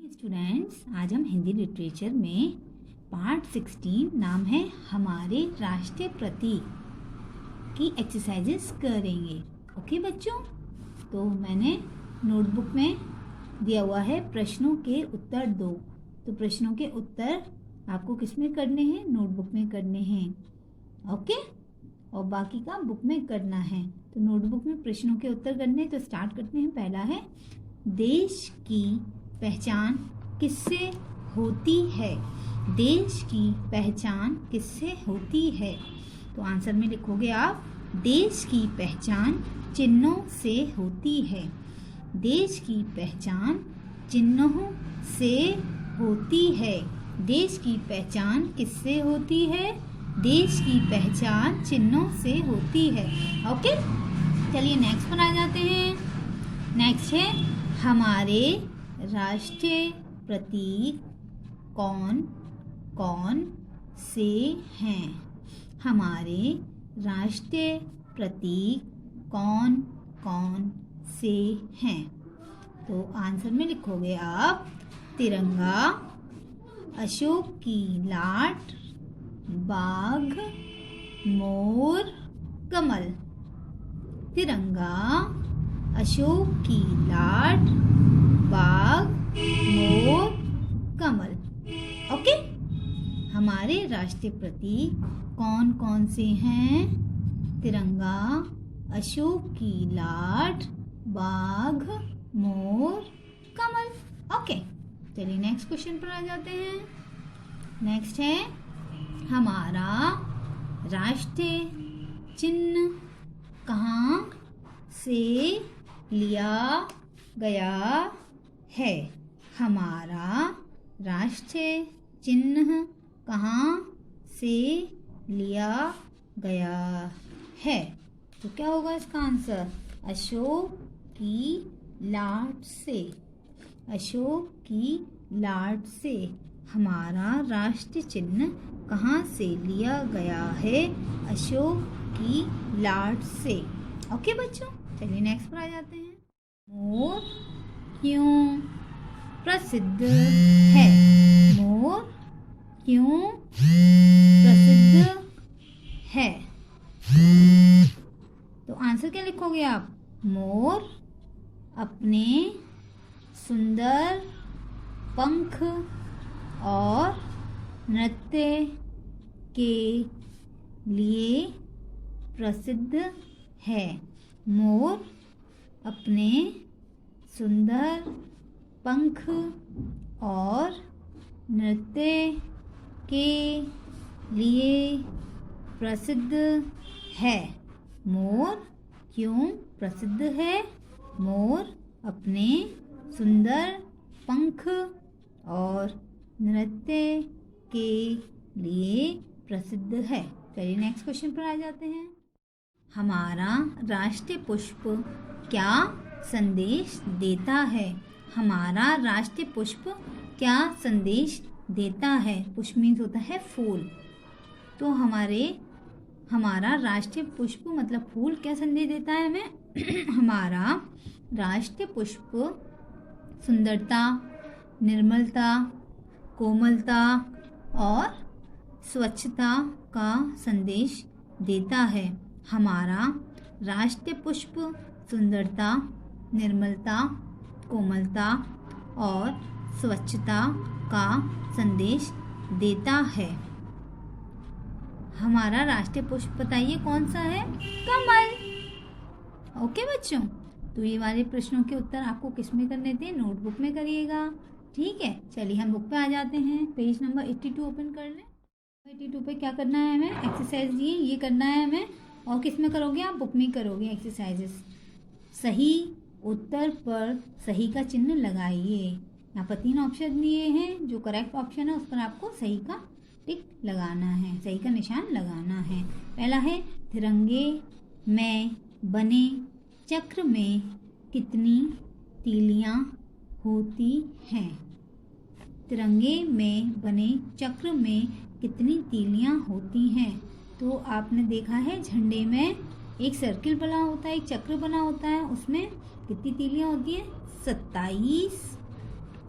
Students, आज हम Hindi literature में पार्ट 16 नाम है हमारे राष्ट्रीय प्रतीक की एक्सरसाइजेस करेंगे। ओके बच्चों, तो मैंने नोटबुक में दिया हुआ है प्रश्नों के उत्तर 2। तो प्रश्नों के उत्तर आपको किस में करने हैं? नोटबुक में करने हैं। ओके, और बाकी का बुक में करना है। तो नोटबुक में प्रश्नों के उत्तर करने, तो स्टार्ट करते हैं। पहला है, देश की पहचान किससे होती है? देश की पहचान किससे होती है? तो आंसर में लिखोगे आप, देश की पहचान चिन्हों से होती है। देश की पहचान चिन्हों से होती है। देश की पहचान किससे होती है? देश की पहचान चिन्हों से होती है। ओके, चलिए नेक्स्ट पर आ जाते हैं। नेक्स्ट है, हमारे राष्ट्रीय प्रतीक कौन कौन से हैं? हमारे राष्ट्रीय प्रतीक कौन कौन से हैं? तो आंसर में लिखोगे आप, तिरंगा, अशोक की लाट, बाघ, मोर, कमल। तिरंगा, अशोक की लाट, बाघ, मोर, कमल। ओके, हमारे राष्ट्रीय प्रतीक कौन कौन से हैं? तिरंगा, अशोक की लाट, बाघ, मोर, कमल। ओके, चलिए नेक्स्ट क्वेश्चन पर आ जाते हैं। नेक्स्ट है, हमारा राष्ट्रीय चिन्ह कहाँ से लिया गया है? हमारा राष्ट्रीय चिन्ह कहाँ से लिया गया है? तो क्या होगा इसका आंसर? अशोक की लाट से। अशोक की लाट से हमारा राष्ट्रीय चिन्ह कहाँ से लिया गया है? अशोक की लाट से। ओके बच्चों, चलिए नेक्स्ट पर आ जाते हैं। मोर क्यों प्रसिद्ध है? मोर क्यों प्रसिद्ध है? तो आंसर क्या लिखोगे आप? मोर अपने सुंदर पंख और नृत्य के लिए प्रसिद्ध है। मोर अपने सुंदर पंख और नृत्य के लिए प्रसिद्ध है। मोर क्यों प्रसिद्ध है? मोर अपने सुंदर पंख और नृत्य के लिए प्रसिद्ध है। चलिए नेक्स्ट क्वेश्चन पर आ जाते हैं। हमारा राष्ट्रीय पुष्प क्या संदेश देता है? हमारा राष्ट्रीय पुष्प क्या संदेश देता है? पुष्प मीन्स होता है फूल। तो हमारा राष्ट्रीय पुष्प मतलब फूल क्या संदेश देता है हमें? हमारा राष्ट्रीय पुष्प सुंदरता, निर्मलता, कोमलता और स्वच्छता का संदेश देता है। हमारा राष्ट्रीय पुष्प सुंदरता, निर्मलता, कोमलता और स्वच्छता का संदेश देता है। हमारा राष्ट्रीय पुष्प बताइए कौन सा है? कमल। ओके बच्चों, तो ये वाले प्रश्नों के उत्तर आपको किस में करने थे? नोटबुक में करिएगा। ठीक है, चलिए हम बुक पे आ जाते हैं। पेज नंबर 82 ओपन कर लें। 82 पे क्या करना है हमें? एक्सरसाइज दिए, ये करना है हमें। और किस में करोगे आप? बुक में करोगे एक्सरसाइजेस। सही उत्तर पर सही का चिन्ह लगाइए। यहाँ पर 3 ऑप्शन दिए हैं, जो करेक्ट ऑप्शन है उस पर आपको सही का टिक लगाना है, सही का निशान लगाना है। पहला है, तिरंगे में बने चक्र में कितनी तीलियां होती हैं? तिरंगे में बने चक्र में कितनी तीलियां होती हैं? तो आपने देखा है झंडे में एक सर्किल बना होता है, एक चक्र बना होता है, उसमें कितनी तीलियां होती है? 27,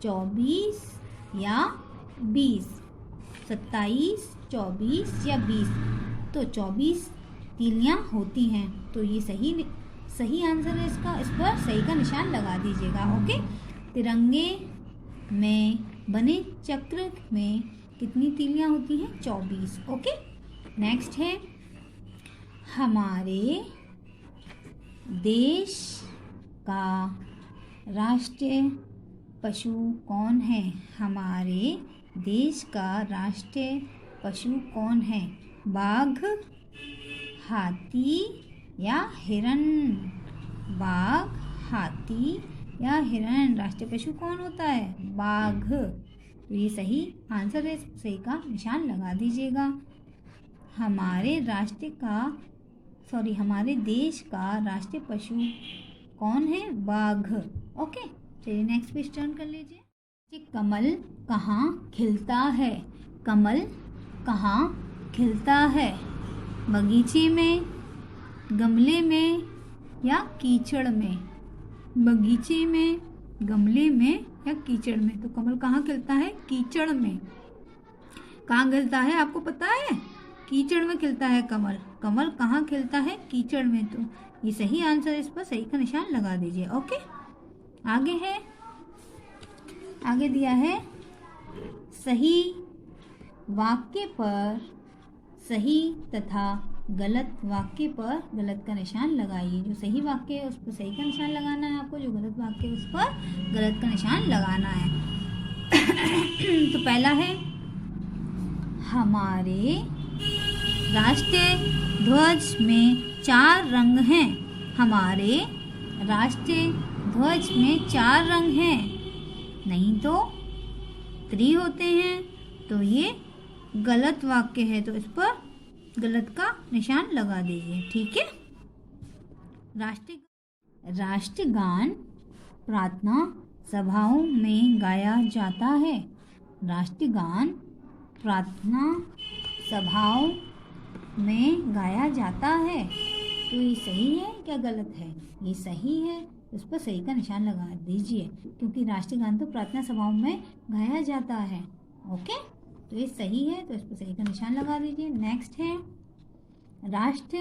24 या 20, 27, 24 या 20, तो 24 तीलियां होती हैं। तो ये सही आंसर है इसका। इस पर सही का निशान लगा दीजिएगा। ओके। तिरंगे में बने चक्र में कितनी तीलियां होती हैं? 24। ओके। नेक्स्ट है, हमारे देश का राष्ट्रीय पशु कौन है? हमारे देश का राष्ट्रीय पशु कौन है? बाघ, हाथी या हिरण? बाघ, हाथी या हिरण? राष्ट्रीय पशु कौन होता है? बाघ। तो ये सही आंसर है। सही का निशान लगा दीजिएगा। हमारे देश का राष्ट्रीय पशु कौन है? बाघ। ओके। चलिए नेक्स्ट पेज टर्न कर लीजिए। कमल कहाँ खिलता है? कमल कहाँ खिलता है? बगीचे में, गमले में या कीचड़ में? बगीचे में, गमले में या कीचड़ में? तो कमल कहाँ खिलता है? कीचड़ में। कहाँ खिलता है आपको पता है? कीचड़ में खिलता है कमल। कमल कहाँ खिलता है? कीचड़ में। तो ये सही आंसर है। इस पर सही का निशान लगा दीजिए। ओके। आगे दिया है, सही वाक्य पर सही तथा गलत वाक्य पर गलत का निशान लगाइए। जो सही वाक्य है उस पर सही का निशान लगाना है आपको, जो गलत वाक्य है उस पर गलत का निशान लगाना है। तो पहला है, हमारे राष्ट्रीय ध्वज में 4 रंग हैं। हमारे राष्ट्रीय ध्वज में 4 रंग हैं। नहीं तो 3 होते हैं। तो ये गलत वाक्य है, तो इस पर गलत का निशान लगा दीजिए। ठीक है। राष्ट्रगान प्रार्थना सभाओं में गाया जाता है। राष्ट्रगान प्रार्थना सभाओं में गाया जाता है। तो ये सही है क्या गलत है? ये सही है। उस पर सही का निशान लगा दीजिए, क्योंकि राष्ट्रगान तो प्रार्थना सभाओं में गाया जाता है। ओके। तो ये सही है, तो इस पर सही का निशान लगा दीजिए। नेक्स्ट है, राष्ट्र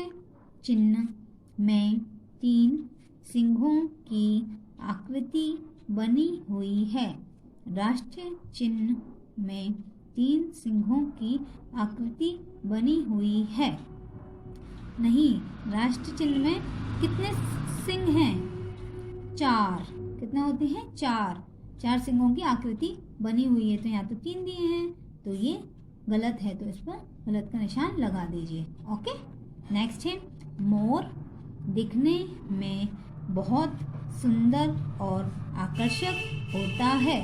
चिन्ह में 3 सिंहों की आकृति बनी हुई है। राष्ट्र चिन्ह में 3 सिंहों की आकृति बनी हुई है। नहीं, राष्ट्र चिन्ह में कितने सिंह हैं? 4। कितने होते हैं? 4 सिंहों की आकृति बनी हुई है। तो यहाँ तो 3 दिए हैं, तो ये गलत है। तो इस पर गलत का निशान लगा दीजिए। ओके। नेक्स्ट है, मोर दिखने में बहुत सुंदर और आकर्षक होता है।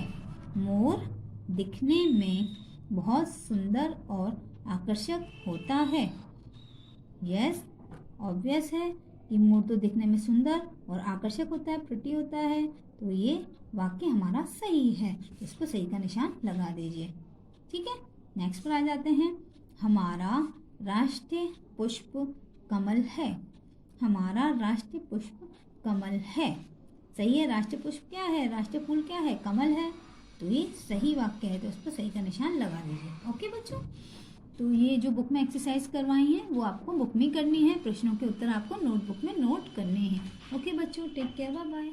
मोर दिखने में बहुत सुंदर और आकर्षक होता है। यस, ऑब्वियस है कि मोर तो दिखने में सुंदर और आकर्षक होता है, प्रिटी होता है। तो ये वाक्य हमारा सही है। इस पर सही का निशान लगा दीजिए। ठीक है। नेक्स्ट पर आ जाते हैं, हमारा राष्ट्रीय पुष्प कमल है। हमारा राष्ट्रीय पुष्प कमल है। सही है। राष्ट्रीय पुष्प क्या है? राष्ट्रीय फूल क्या है? कमल है। तो ये सही वाक्य है, तो इस पर सही का निशान लगा दीजिए। ओके बच्चों। तो ये जो बुक में एक्सरसाइज करवाई है वो आपको बुक में करनी है। प्रश्नों के उत्तर आपको नोटबुक में नोट करने हैं। ओके बच्चों, टेक केयर, बाय बाय।